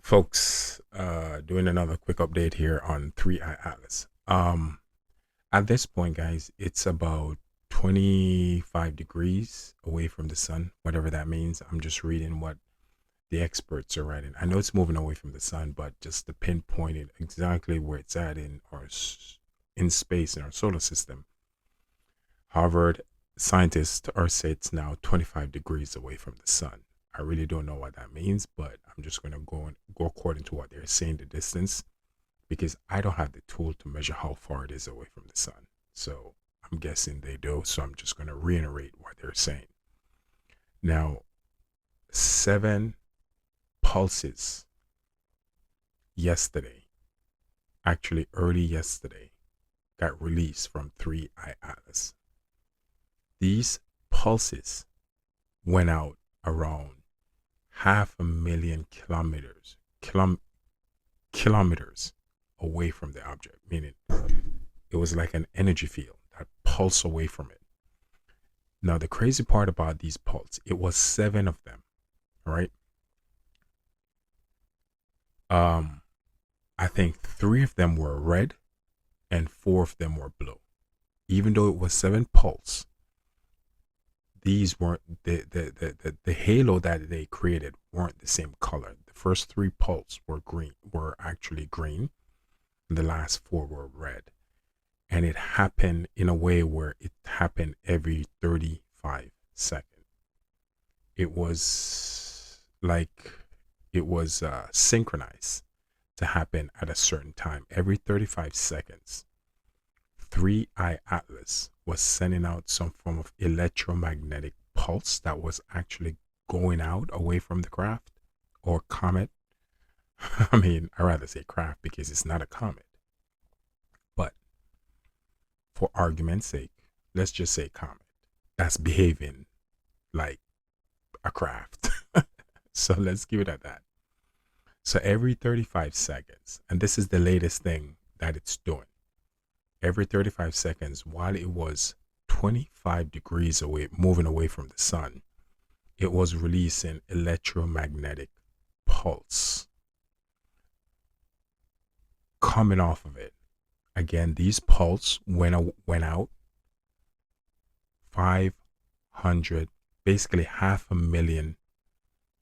Folks, doing another quick update here on 3i Atlas. At this point, guys, it's about 25 degrees away from the sun, whatever that means. I'm just reading what the experts are writing. I know it's moving away from the sun, but just to pinpoint it exactly where it's at in space in our solar system. Harvard scientists are saying it's now 25 degrees away from the sun. I really don't know what that means, but I'm just going to go according to what they're saying the distance because I don't have the tool to measure how far it is away from the sun. So I'm guessing they do. So I'm just going to reiterate what they're saying. Now, 7 pulses yesterday, actually early yesterday, got released from 3i Atlas. These pulses went out around 500,000 kilometers away from the object, meaning it was like an energy field that pulsed away from it. Now, the crazy part about these pulses, it was 7 of them, right? I think 3 of them were red and 4 of them were blue. Even though it was 7 pulse, these weren't the halo that they created weren't the same color. The first 3 pulse were actually green, and the last 4 were red. And it happened in a way where it happened every 35 seconds. It was like it was synchronized to happen at a certain time. Every 35 seconds, 3i Atlas was sending out some form of electromagnetic pulse that was actually going out away from the craft or comet. I mean, I rather say craft because it's not a comet. But for argument's sake, let's just say comet. That's behaving like a craft. So let's give it at that. So every 35 seconds, and this is the latest thing that it's doing, every 35 seconds, while it was 25 degrees away, moving away from the sun, it was releasing electromagnetic pulse coming off of it. Again, these pulse went out 500, basically 500,000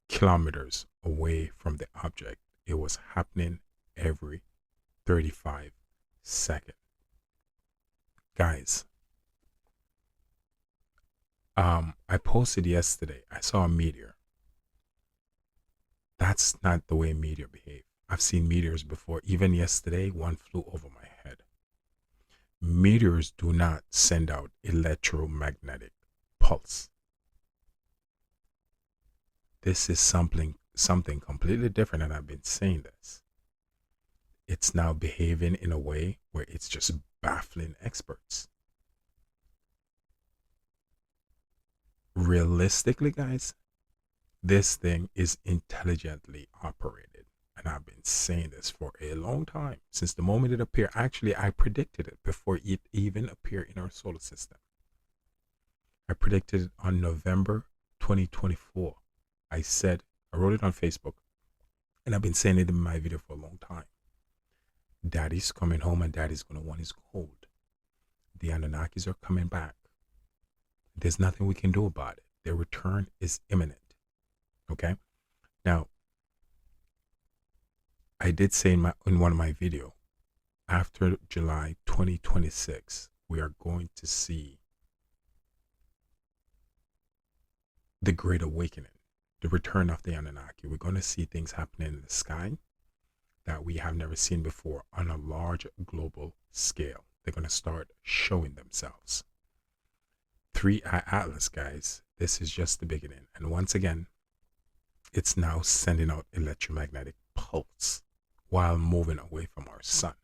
kilometers away from the object. It was happening every 35 seconds. Guys, I posted yesterday, I saw a meteor. That's not the way meteor behave. I've seen meteors before. Even yesterday, one flew over my head. Meteors do not send out electromagnetic pulse. This is something completely different, and I've been saying this. It's now behaving in a way where it's just baffling experts. Realistically, guys, this thing is intelligently operated. And I've been saying this for a long time. Since the moment it appeared, actually, I predicted it before it even appeared in our solar system. I predicted it on November 2024. I wrote it on Facebook, and I've been saying it in my video for a long time. Daddy's coming home, and daddy's going to want his gold. The Anunnakis are coming back. There's nothing we can do about it. Their return is imminent. Okay? Now, I did say in one of my videos, after July 2026, we are going to see the Great Awakening, the return of the Anunnaki. We're going to see things happening in the sky that we have never seen before on a large global scale. They're going to start showing themselves. 3i Atlas, guys, this is just the beginning. And once again, it's now sending out electromagnetic pulse while moving away from our sun.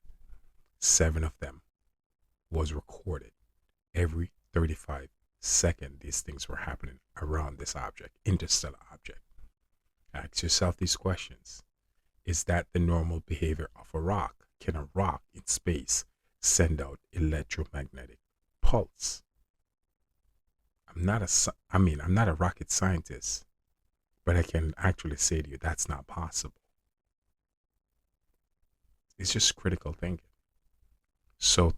7 of them was recorded every 35 seconds. These things were happening around this object, interstellar object. Ask yourself these questions. Is that the normal behavior of a rock? Can a rock in space send out electromagnetic pulse? I'm not a rocket scientist, but I can actually say to you that's not possible. It's just critical thinking. So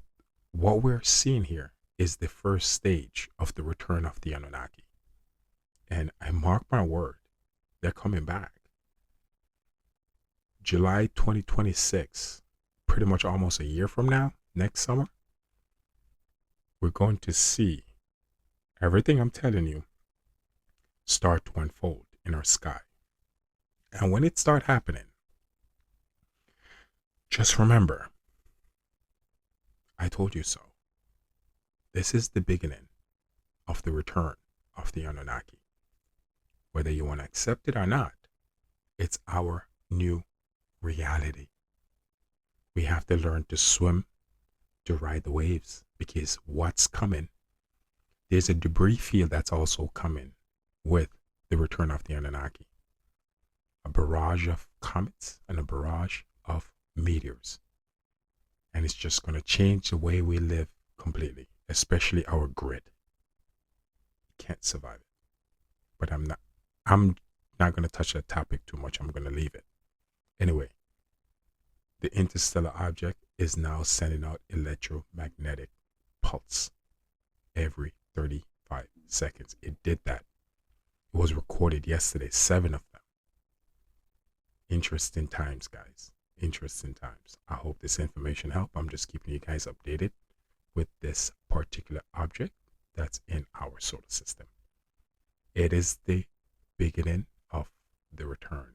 what we're seeing here is the first stage of the return of the Anunnaki. And I mark my word, they're coming back. July 2026, pretty much almost a year from now, next summer, we're going to see everything I'm telling you start to unfold in our sky. And when it start happening, just remember, I told you so. This is the beginning of the return of the Anunnaki. Whether you want to accept it or not, it's our new reality. We have to learn to swim, to ride the waves, because what's coming, there's a debris field that's also coming with the return of the Anunnaki. A barrage of comets and a barrage of meteors. And it's just going to change the way we live completely, especially our grid. You can't survive it. But I'm not going to touch that topic too much. I'm going to leave it. Anyway, the interstellar object is now sending out electromagnetic pulse every 35 seconds. It did that. It was recorded yesterday, 7 of them. Interesting times, guys. Interesting times. I hope this information helped. I'm just keeping you guys updated with this particular object that's in our solar system. It is the beginning of the return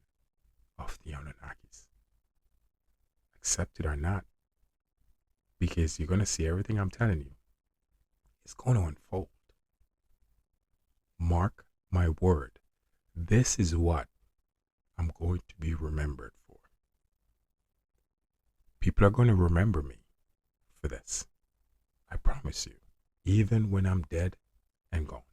of the Anunnakis. Accept it or not, because you're going to see everything I'm telling you. It's going to unfold. Mark my word. This is what I'm going to be remembered for. People are going to remember me for this. I promise you. Even when I'm dead and gone.